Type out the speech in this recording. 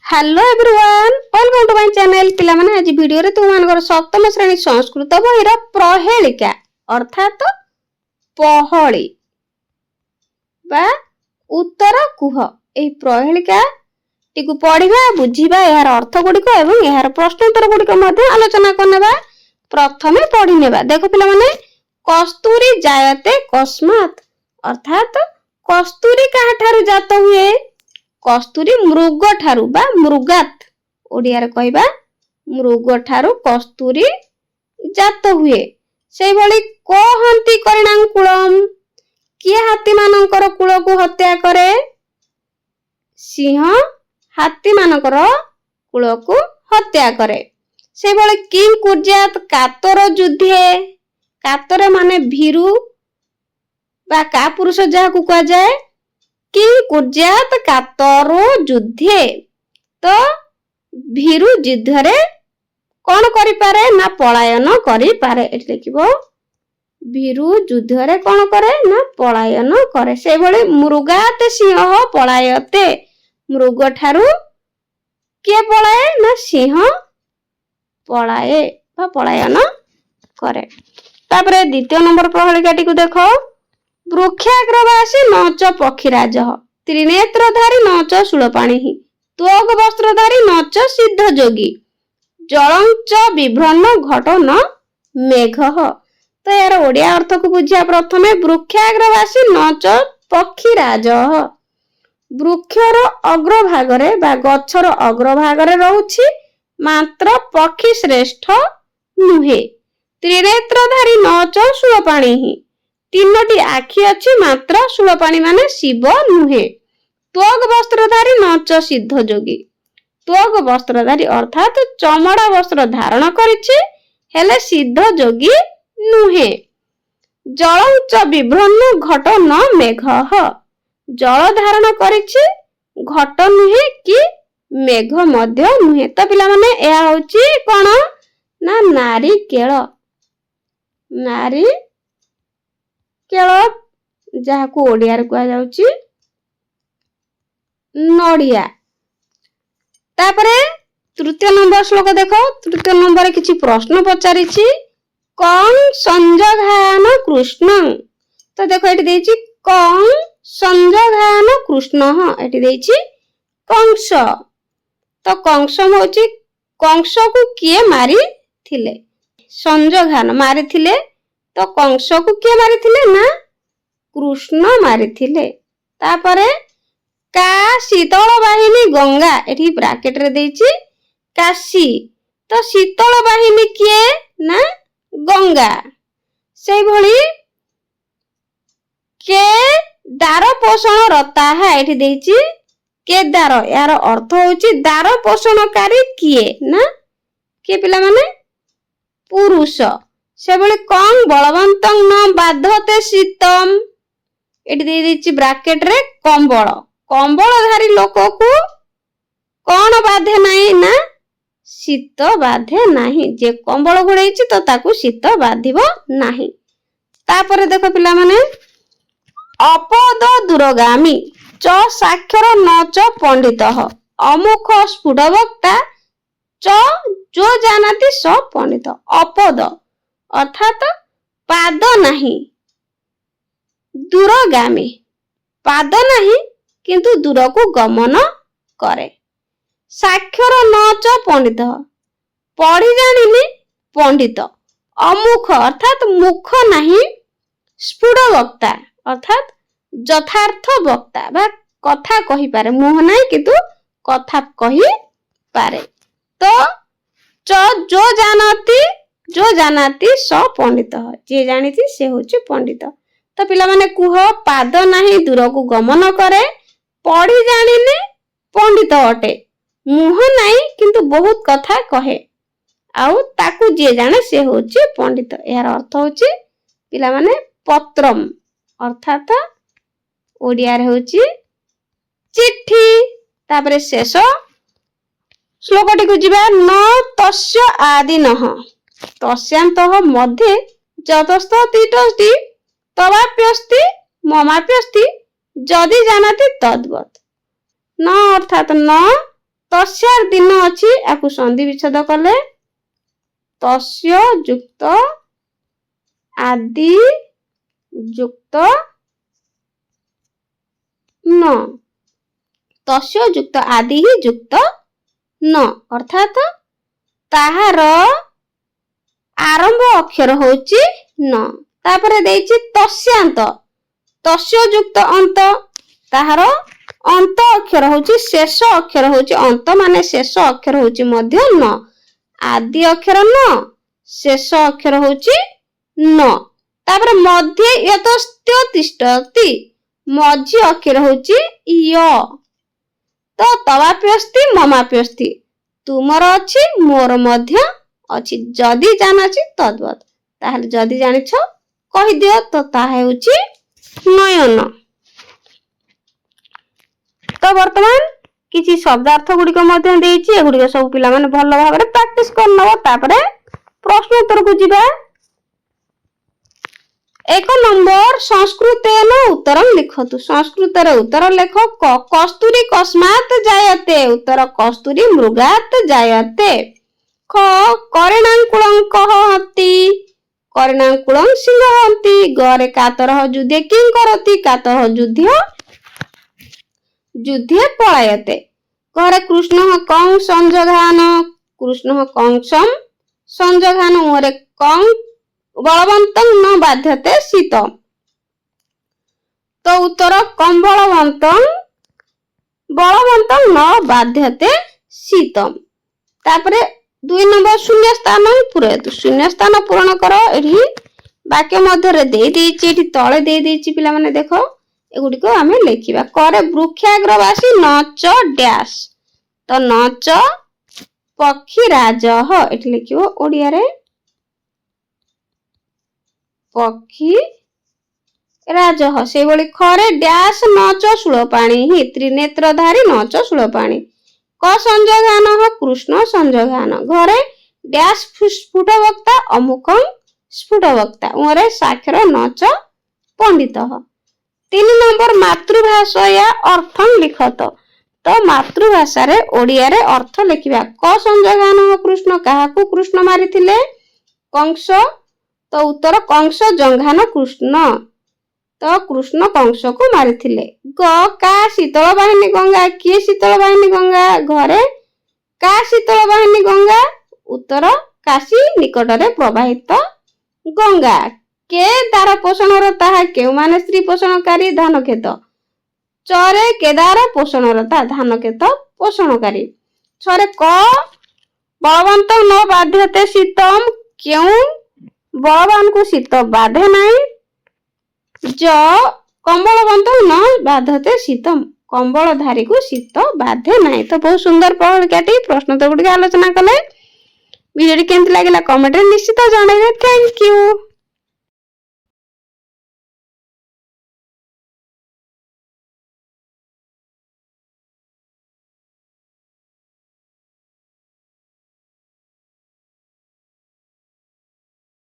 Hello everyone welcome to my channel पिला माने आज वीडियो रे तुम मानकर सप्तम श्रेणी संस्कृत बहिर प्रहेलिका अर्थात पहली बा उत्तर कुह ए प्रहेलिका टिकु पढिबा बुझिबा यार अर्थ गुडिक एवं यार प्रश्न उत्तर गुडिक मध्ये आलोचना करनेबा। प्रथमे पढि नेबा देखो पिला माने कस्तूरी जायते कस्मात् अर्थात कस्तूरी काहा ठारु जात हुए कस्तूरी मृग ठारु बा मृगात ओडिया रे कहबा मृग ठारु कस्तूरी जात हुए सेई भली कहंती करिणाकुलम किए हाथी मानकर कुल को हत्या करे सिंह हाथी मानकर कुल को हत्या करे से भली किं कुर्जात कातर युद्धे कातर माने भीरु बा का पुरुष जहा को कहा जाए कि कुर्जात कातरो युद्धे तो भीरु युद्ध रे कौन करि पारे ना पलायन करि पारे एठी लिखिबो भीरु युद्ध रे कौन करे ना पलायन करे से भली मृगात सिंह पलायते मृग ठारु के पलाए ना सिंह पलाए बा पलायन करे। तापरे द्वितीय नंबर प्रहलिकाटी को देखो वृक्षाग्रवासी नच पक्षीराज त्रिनेत्रधारी नच शूलपाणी त्वग वस्त्रधारी नच सिद्ध जोगी जलंच विभ्रन्न घट न मेघ। तो यार ओडिया अर्थ को बुझिया प्रथमे वृक्षाग्रवासी नच पक्षीराज वृक्षर अग्रभागरे बा गछर अग्रभागरे रहुछि मात्र पक्षी श्रेष्ठ नुहे त्रिनेत्रधारी नच शूलपाणी तीनोटी आखि अच्छी मात्र शूलपाणी माने शिव नुहे त्वग वस्त्रधारी नच सिद्ध जोगी त्वग वस्त्रधारी अर्थात चमड़ा वस्त्र धारण करिछि हेले सिद्ध जोगी नुहे जलंच विभ्रन्न घट न मेघ जल धारण करिछि घट नुहे कि मेघ मध्य नुहे। तो पिला माने एहा होछि कोन ना नारिकेल केळ जहा को ओडिया रे कहा जाउची नडिया। तापरे तृतीय नंबर श्लोक देखो तृतीय नंबर किछि प्रश्न पचारिछि कं संजघान कृष्ण तो देखो एठी देछि कं संजघान कृष्ण एठी देछि कंस तो कंस होछि कंस को किए मारी थिले संजघान मारी थिले तो कंस को किए मारी थिले ना कृष्ण मारी थिले। तापरे का शीतल वाहिनी गंगा एठी ब्रैकेट रे देछि काशी तो शीतल वाहिनी किए ना गंगा से भली के दार पोषण रता है एठी देछि के दार यार अर्थ होछि दार पोषणकारी किए ना के पिला माने पुरुष से भली कं बलवंतं न बाधते शीतम एटी दे देछि ब्रैकेट रे कंबल कंबलधारी लोक को कौन बाधे नाही ना शीत बाधे नाही जे कंबल घोड़ेछि तो ताकू शीत बाधिबो नाही। तापरे देखो पिला माने अपद दूरगामी च साक्षर न च पंडित अमुख स्फुट वक्ता च जो जानाति स पंडित अपद अर्थात पाद नाही दूरगामी पाद नाही किंतु दूर को गमन करे साक्षर न च पंडित पढ़ी जानिनी पंडित अमुख अर्थात मुख नाही स्फुट वक्ता अर्थात यथार्थ वक्ता बा कथा कहि पारे मुह नाही किंतु कथा कहि पारे तो जो जानाति स पंडित जे जानिति से होछि पंडित। तो पिला माने कुह पाद नाही दूर को गमन करे पढ़ी जानिने पंडित अटे मुह नाही किंतु बहुत कथा कहे आउ ताकू जे जाने से होछि पंडित। यार अर्थ होछि पिला माने पत्रम अर्थात ओडिया रे होछि चिट्ठी। तापरे शेष श्लोकटी को जिबा न तस्य आदिनः तस्यांतः मध्ये जतस्ततिटस्ति तवाप्यस्ति ममाप्यस्ति जदि जानाति तद्वत् न अर्थात न तस्यार दिन अछि याकु संधि विच्छेद कले तस्य युक्त आदि युक्त न तस्य युक्त आदि युक्त न अर्थात ताहार आरंभ अक्षर होची न तापरे देइछि तस्यांत तस्य युक्त अंत ताहार अंत अक्षर होची शेष अक्षर होची अंत माने शेष अक्षर होची मध्य न आदि अक्षर न शेष अक्षर होची न तापरे मध्य यतस्त्य तिष्ठति मझी अक्षर होची य तो तवाप्यस्ति ममाप्यस्ति तुमर अछि मोर मध्य अछि जदि जानाछि तद्वत ताहले जदि जानिछ कहि दियो तो ताहा होची नयन। तो वर्तमान किछि शब्दार्थ गुडिक मध्य देइछि एगुडिक सब पिला माने भलो भाबरे प्रैक्टिस करनबो तापरे प्रश्न उत्तर को जिबा। 1 नंबर संस्कृतेन उत्तरं लिखतु संस्कृत रे उत्तर लेख कस्तूरी कस्मात् जायते उत्तर कस्तूरी मृगात् जायते ख करेणांकुलं कह हति करेणांकुलं सिंह हन्ति गरे कातरः युद्धे किं करति कातरः युद्धे पलायते घरे कृष्णः कं संजघान कृष्णः कंसं संजघान मोरे कं बलवन्तं न बाध्यते शीतम तो उत्तर कं बलवन्तं न बाध्यते शीतम। तापरे 2 नंबर शून्य स्थान पूरयतु शून्य स्थान पूरण कर एठी वाक्य मध्य रे दे देछि एठी तळे दे देछि पिला माने देखो एगुडी को आमे लेखिबा करे वृक्षाग्रवासी नच डैश तो नच पक्षीराजः एठी लिखिबो ओडिया रे पक्षी राजः से बोली खरे डैश नच शूलपाणी हि त्रिनेत्रधारी नच शूलपाणी क संजघान कृष्ण संजघान घरे डैश स्फुटवक्ता अमुकं स्फुटवक्ता उरे साक्षर नच पंडित। 3 नंबर मातृभाषया अर्थं लिखत तो मातृभाषा रे ओडिया रे अर्थ लिखिबा क संजघान कृष्ण काहाकू कृष्ण मारिथिले कंस तो उत्तर कंस जंघान कृष्ण तो कृष्ण कंस को मारिथिले ग का शीतल वाहिनी गंगा किए शीतल वाहिनी गंगा घरे का शीतल वाहिनी गंगा उत्तर काशी निकट रे प्रवाहित गंगा के दार पोषणर ताहा केउ माने स्त्री पोषणकारी धान खेत चरे केदार पोषणरता धान खेत पोषणकारी छरे क बलवंत न बाध्यते शीतम क्यों बलवान को शीत बाधे नहीं ज कंबलवंत न बाधते शीतम कंबलधारी को शीत बाधे नहीं। तो बहुत सुंदर पहलकाटी प्रश्न तो गुडी आलोचना कले वीडियो केमति लागिला कमेंट रे निश्चित जणाइबे। Thank you.